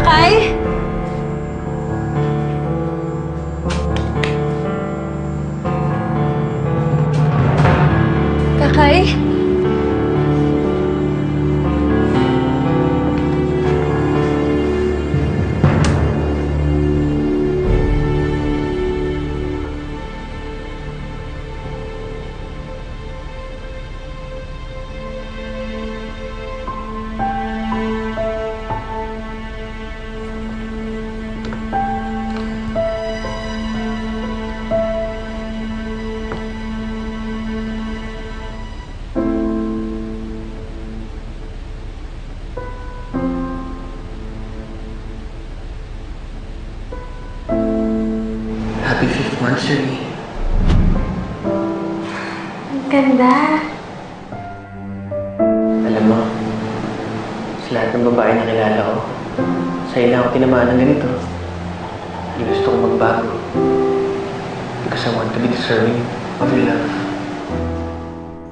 Kakay? Kakay? Happy 5th anniversary. Ang ganda. Alam mo, sa lahat ng babae na kilala ko, sa'yo lang ako tinamaan ng ganito. Gusto kong magbago. Because I want to be deserving of your love.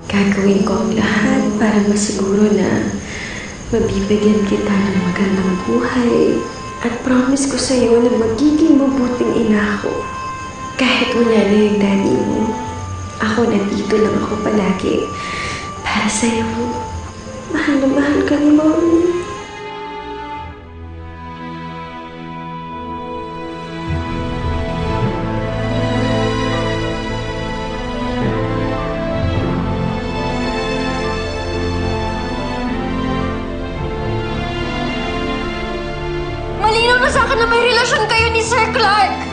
Gagawin ko ang lahat para masiguro na mabibigyan kita ng magandang buhay. At promise ko sa'yo na magiging mabuting ina ako. Kahit wala na yung daddy mo, ako nandito lang ako palagi para sa'yo. Mahal na mahal ka ni Mommy. Malinaw na sa akin na may relasyon kayo ni Sir Clark!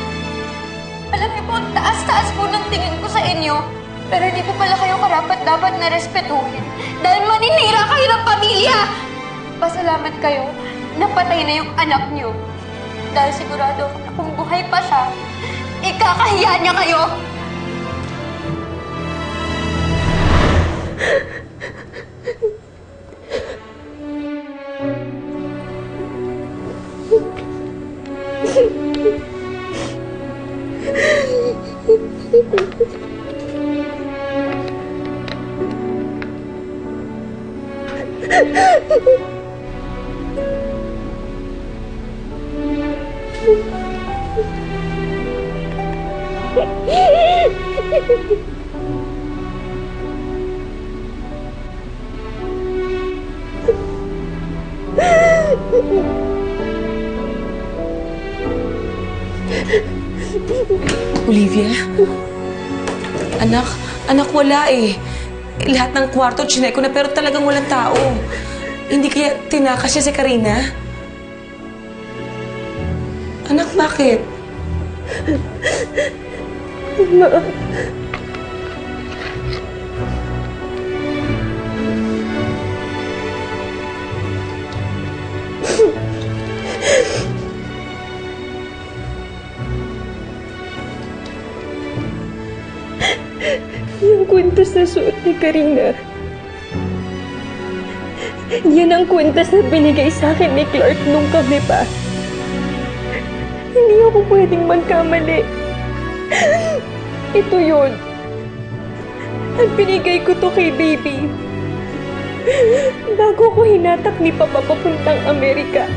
Alam niyo po, taas-taas po ng tingin ko sa inyo. Pero hindi po pala kayo karapat-dapat na respetuhin. Dahil maninira kayo ng pamilya! Pasalamat kayo, napatay na yung anak niyo. Dahil sigurado ako na kung buhay pa siya, ikakahiya niya kayo! Olivia? Anak wala eh. Lahat ng kwarto, chinek ko na pero talagang walang tao. Hindi kaya tinakas siya si Karina? Anak, bakit? Ma. Yung kwintas na suot ni Karina. Yan ang kwintas na binigay sa akin ni Clark nung kami pa. Hindi ako pwedeng magkamali. Ito yun. At binigay ko to kay baby. Bago ko hinatak ni Papa papuntang Amerika.